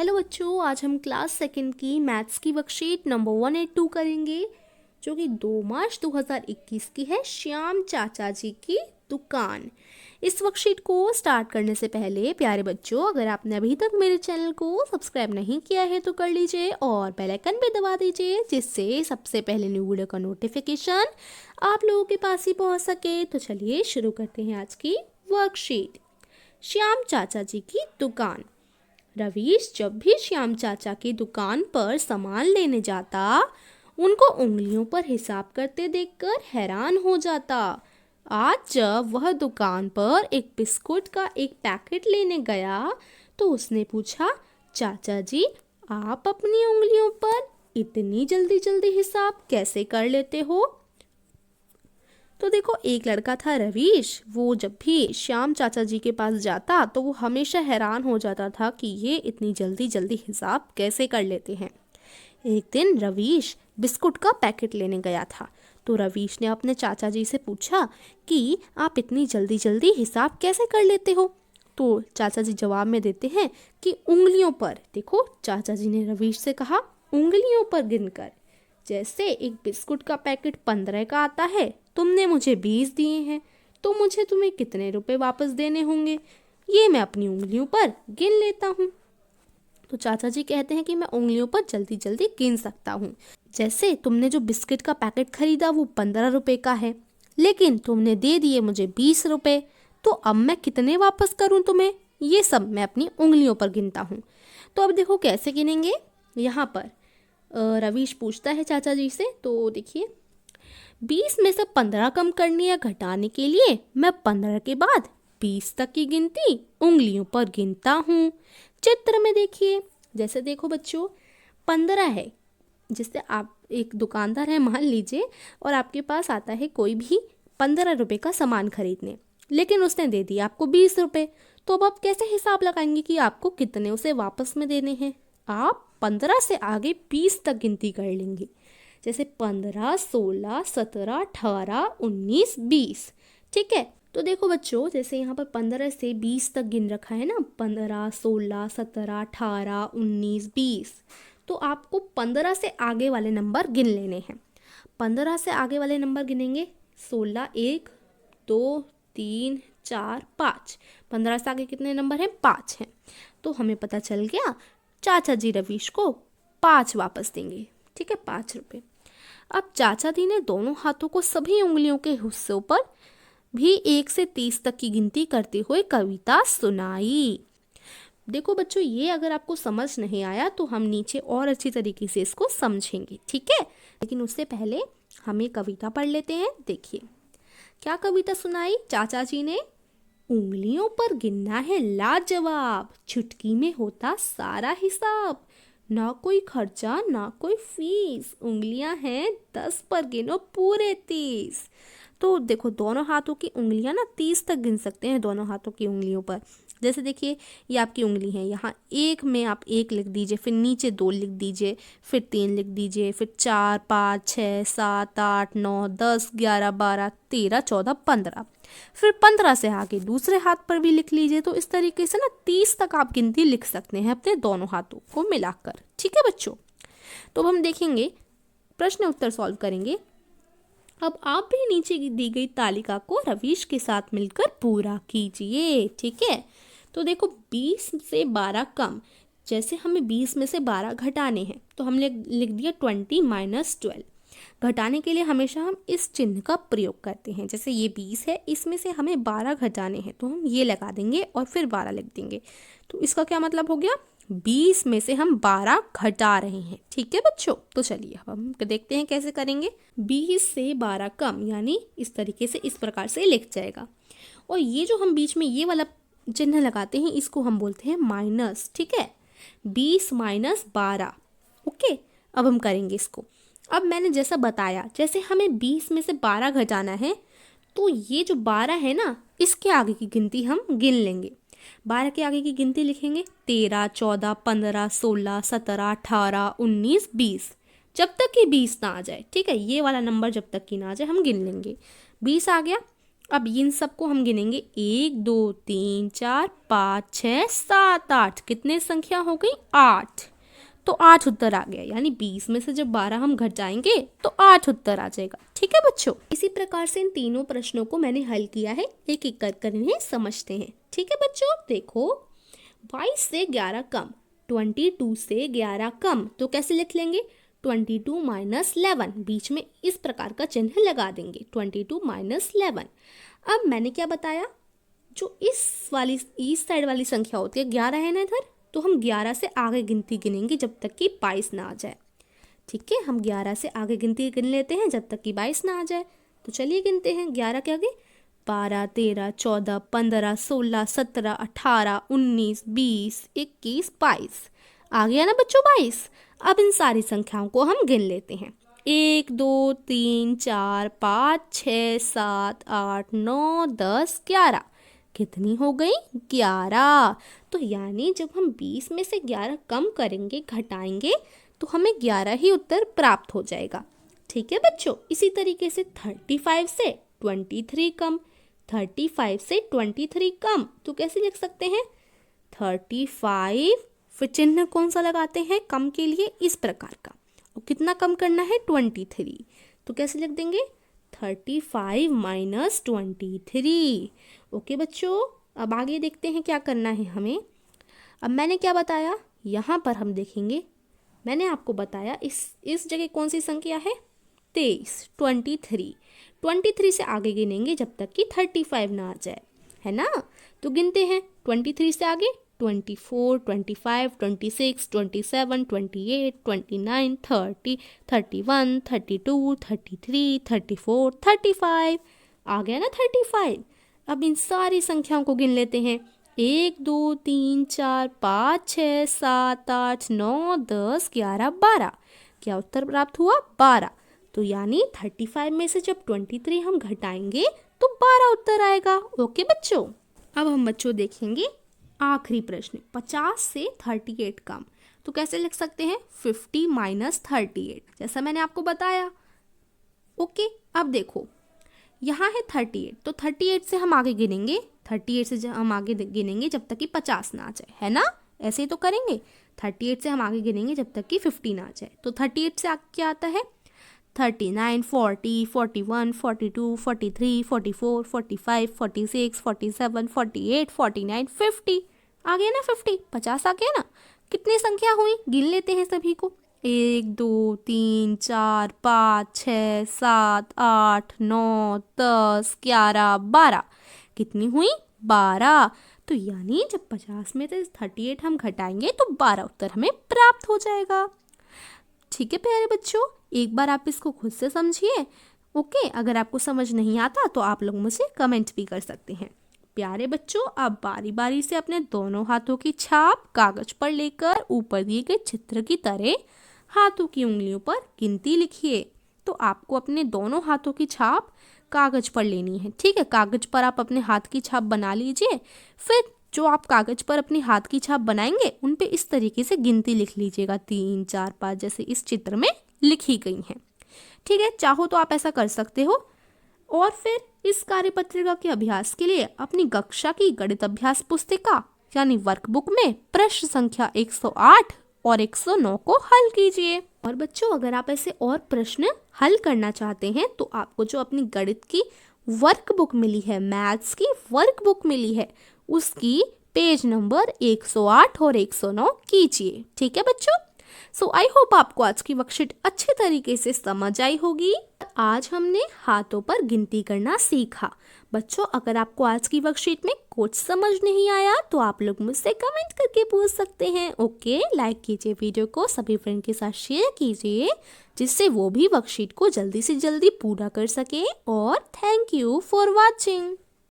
Hello बच्चों, आज हम क्लास सेकंड की मैथ्स की वर्कशीट नंबर 182 करेंगे जो कि 2 मार्च 2021 की है। श्याम चाचा जी की दुकान। इस वर्कशीट को स्टार्ट करने से पहले प्यारे बच्चों, अगर आपने अभी तक मेरे चैनल को सब्सक्राइब नहीं किया है तो कर लीजिए और बेल आइकन भी दबा दीजिए, जिससे सबसे पहले न्यू वीडियो का नोटिफिकेशन आप लोगों के पास ही पहुंच सके। तो चलिए शुरू करते हैं आज की वर्कशीट। श्याम चाचा जी की दुकान। रवीश जब भी श्याम चाचा की दुकान पर सामान लेने जाता, उनको उंगलियों पर हिसाब करते देखकर हैरान हो जाता। आज जब वह दुकान पर एक बिस्कुट का एक पैकेट लेने गया तो उसने पूछा, चाचा जी, आप अपनी उंगलियों पर इतनी जल्दी जल्दी हिसाब कैसे कर लेते हो? तो देखो, एक लड़का था रवीश। वो जब भी श्याम चाचा जी के पास जाता तो वो हमेशा हैरान हो जाता था कि ये इतनी जल्दी जल्दी हिसाब कैसे कर लेते हैं। एक दिन रवीश बिस्कुट का पैकेट लेने गया था तो रवीश ने अपने चाचा जी से पूछा कि आप इतनी जल्दी जल्दी हिसाब कैसे कर लेते हो? तो चाचा जी जवाब में देते हैं कि उंगलियों पर। देखो, चाचा जी ने रवीश से कहा, उंगलियों पर गिनकर। जैसे एक बिस्कुट का पैकेट 15 का आता है, तुमने मुझे 20 दिए हैं, तो मुझे तुम्हें कितने रुपए वापस देने होंगे, ये मैं अपनी उंगलियों पर गिन लेता हूँ। तो चाचा जी कहते हैं कि मैं उंगलियों पर जल्दी जल्दी गिन सकता हूँ। जैसे तुमने जो बिस्किट का पैकेट खरीदा वो 15 रुपए का है, लेकिन तुमने दे दिए मुझे 20 रुपए, तो अब मैं कितने वापस करूँ तुम्हें, ये सब मैं अपनी उंगलियों पर गिनता हूँ। तो अब देखो कैसे गिनेंगे। यहाँ पर रवीश पूछता है चाचा जी से, तो देखिए, 20 में से 15 कम करने या घटाने के लिए मैं 15 के बाद 20 तक की गिनती उंगलियों पर गिनता हूँ। चित्र में देखिए, जैसे देखो बच्चों, 15 है। जिससे आप एक दुकानदार है मान लीजिए, और आपके पास आता है कोई भी 15 रुपए का सामान खरीदने, लेकिन उसने दे दिया आपको 20 रुपए। तो अब आप कैसे हिसाब लगाएंगे कि आपको कितने उसे वापस में देने हैं? आप 15 से आगे 20 तक गिनती कर लेंगे। जैसे 15, 16, 17, 18, 19, 20। ठीक है। तो देखो बच्चों, जैसे यहाँ पर 15 से 20 तक गिन रखा है ना, 15, 16, 17, 18, 19, 20। तो आपको 15 से आगे वाले नंबर गिन लेने हैं। 15 से आगे वाले नंबर गिनेंगे, 16, 1, 2, 3, 4, 5। 15 से आगे कितने नंबर हैं? 5 हैं। तो हमें पता चल गया चाचा जी रवीश को 5 वापस देंगे। ठीक है, 5 रुपए। अब चाचा जी ने दोनों हाथों को सभी उंगलियों के हिस्सों पर भी 1 से 30 तक की गिनती करते हुए कविता सुनाई। देखो बच्चों, ये अगर आपको समझ नहीं आया तो हम नीचे और अच्छी तरीके से इसको समझेंगे, ठीक है? लेकिन उससे पहले हम ये कविता पढ़ लेते हैं। देखिए क्या कविता सुनाई चाचा जी ने। उंगलियों पर गिनना है लाजवाब, चुटकी में होता सारा हिसाब, ना कोई खर्चा ना कोई फीस, उंगलियां हैं 10 पर गिनो पूरे 30। तो देखो, दोनों हाथों की उंगलियां ना 30 तक गिन सकते हैं दोनों हाथों की उंगलियों पर। जैसे देखिए, ये आपकी उंगली है, यहाँ एक में आप 1 लिख दीजिए, फिर नीचे 2 लिख दीजिए, फिर 3 लिख दीजिए, फिर 4, 5, 6, 7, 8, 9, 10, 11, 12, 13, 14, 15। फिर 15 से आगे दूसरे हाथ पर भी लिख लीजिए। तो इस तरीके से ना 30 तक आप गिनती लिख सकते हैं अपने दोनों हाथों को मिलाकर। ठीक है बच्चों, तो अब हम देखेंगे, प्रश्न उत्तर सॉल्व करेंगे। अब आप भी नीचे दी गई तालिका को रवीश के साथ मिलकर पूरा कीजिए। ठीक है, तो देखो, 20 से 12 कम। जैसे हमें 20 में से 12 घटाने हैं तो हमने लिख दिया 20 - 12। घटाने के लिए हमेशा हम इस चिन्ह का प्रयोग करते हैं। जैसे ये 20 है, इसमें से हमें 12 घटाने हैं तो हम ये लगा देंगे और फिर 12 लिख देंगे। तो इसका क्या मतलब हो गया? 20 में से हम 12 घटा रहे हैं। ठीक है बच्चों, तो चलिए अब हम देखते हैं कैसे करेंगे। 20 से 12 कम, यानी इस तरीके से, इस प्रकार से लिख जाएगा। और ये जो हम बीच में ये वाला चिन्ह लगाते हैं, इसको हम बोलते हैं माइनस। ठीक है, 20 - 12। ओके, अब हम करेंगे इसको। अब मैंने जैसा बताया, जैसे हमें 20 में से 12 घटाना है तो ये जो 12 है ना, इसके आगे की गिनती हम गिन लेंगे। 12 के आगे की गिनती लिखेंगे 13, 14, 15, 16, 17, 18, 19, 20। जब तक कि 20 ना आ जाए। ठीक है, ये वाला नंबर जब तक कि ना आ जाए हम गिन लेंगे। 20 आ गया, अब इन सबको हम गिनेंगे 1 2 3 4 5 6 7 8। कितने संख्या हो गई? 8। तो 8 उत्तर आ गया, यानी 20 में से जब 12 हम घटाएंगे तो 8 उत्तर आ जाएगा। ठीक है बच्चों, इसी प्रकार से इन तीनों प्रश्नों को मैंने हल किया है। एक एक कर इन्हें समझते हैं। ठीक है बच्चों, देखो 22 से 11 कम, 22 से 11 कम, तो कैसे लिख लेंगे? 22 माइनस 11, बीच में इस प्रकार का चिन्ह लगा देंगे, 22 माइनस 11। अब मैंने क्या बताया, जो इस साइड वाली संख्या होती है 11 है ना इधर, तो हम 11 से आगे गिनती गिनेंगे जब तक कि 22 ना आ जाए। ठीक है, हम 11 से आगे गिनती गिन लेते हैं जब तक कि 22 ना आ जाए। तो चलिए गिनते हैं 11 के आगे 12 13 14 15 16 17 18 19 20 21 22। आ गया ना बच्चों 22। अब इन सारी संख्याओं को हम गिन लेते हैं। 1 2 3 4 5 6 7 8 9 10 11। कितनी हो गई? 11। तो यानी जब हम 20 में से 11 कम करेंगे, घटाएंगे, तो हमें 11 ही उत्तर प्राप्त हो जाएगा। ठीक है बच्चों, इसी तरीके से 35 से 23 कम, 35 से 23 कम, तो कैसे लिख सकते हैं? 35, फिर चिन्ह कौन सा लगाते हैं कम के लिए? इस प्रकार का। और कितना कम करना है? 23। तो कैसे लिख देंगे? 35 माइनस 23। ओके बच्चों, अब आगे देखते हैं क्या करना है हमें। अब मैंने क्या बताया, यहाँ पर हम देखेंगे, मैंने आपको बताया इस जगह कौन सी संख्या है? 23, 23 से आगे गिनेंगे जब तक कि 35 ना आ जाए, है ना। तो गिनते हैं 23 से आगे 24, 25, 26, 27, 28, 29, 30, 31, 32, 33, 34, 35। आ गया ना 35। अब इन सारी संख्याओं को गिन लेते हैं। 1 2 3 4 5 6 7 8 9 10 11 12। क्या उत्तर प्राप्त हुआ? 12। तो यानी 35 में से जब 23 हम घटाएंगे तो 12 उत्तर आएगा। ओके बच्चों, अब हम बच्चों देखेंगे आखिरी प्रश्न, 50 से 38 कम, तो कैसे लिख सकते हैं? 50 माइनस 38, जैसा मैंने आपको बताया। ओके, अब देखो यहाँ है 38, तो 38 से हम आगे गिनेंगे, 38 से हम आगे गिनेंगे जब तक कि 50 ना आ जाए, है ना। ऐसे ही तो करेंगे, 38 से हम आगे गिनेंगे जब तक कि 50 ना आ जाए। तो 38 से आगे क्या आता है? 39, 40, 41, 42, 43, 44, 45, 46, 47, 48, 49, 50। आ गया ना 50, 50 आ गया ना। कितनी संख्या हुई? गिन लेते हैं सभी को। 1 2 3 4 5 6 7 8 9 10 11 12। कितनी हुई? 12। तो यानी जब 50 में से 38 हम घटाएंगे तो 12 उत्तर हमें प्राप्त हो जाएगा। ठीक है प्यारे बच्चों, एक बार आप इसको खुद से समझिए। ओके, अगर आपको समझ नहीं आता तो आप लोग मुझे कमेंट भी कर सकते हैं। प्यारे बच्चों, आप बारी बारी से अपने दोनों हाथों की छाप कागज पर लेकर ऊपर दिए गए चित्र की तरह हाथों की उंगलियों पर गिनती लिखिए। तो आपको अपने दोनों हाथों की छाप कागज पर लेनी है। ठीक है, कागज पर आप अपने हाथ की छाप बना लीजिए। फिर जो आप कागज पर अपने हाथ की छाप बनाएंगे उन पे इस तरीके से गिनती लिख लीजिएगा, 3 4 5, जैसे इस चित्र में लिखी गई हैं। ठीक है, चाहो तो आप ऐसा कर सकते हो। और फिर इस कार्यपत्रिका के अभ्यास के लिए अपनी कक्षा की गणित अभ्यास पुस्तिका यानी वर्कबुक में प्रश्न संख्या 108 और 109 को हल कीजिए। और बच्चों, अगर आप ऐसे और प्रश्न हल करना चाहते हैं तो आपको जो अपनी गणित की वर्कबुक मिली है, मैथ्स की वर्कबुक मिली है, उसकी पेज नंबर 108 और 109 कीजिए। ठीक है बच्चों, सो आई होप आपको आज की वर्कशीट अच्छे तरीके से समझ आई होगी। आज हमने हाथों पर गिनती करना सीखा। बच्चों, अगर आपको आज की वर्कशीट में कुछ समझ नहीं आया तो आप लोग मुझसे कमेंट करके पूछ सकते हैं। ओके, लाइक कीजिए वीडियो को, सभी फ्रेंड के साथ शेयर कीजिए जिससे वो भी वर्कशीट को जल्दी से जल्दी पूरा कर सके। और थैंक यू फॉर वॉचिंग।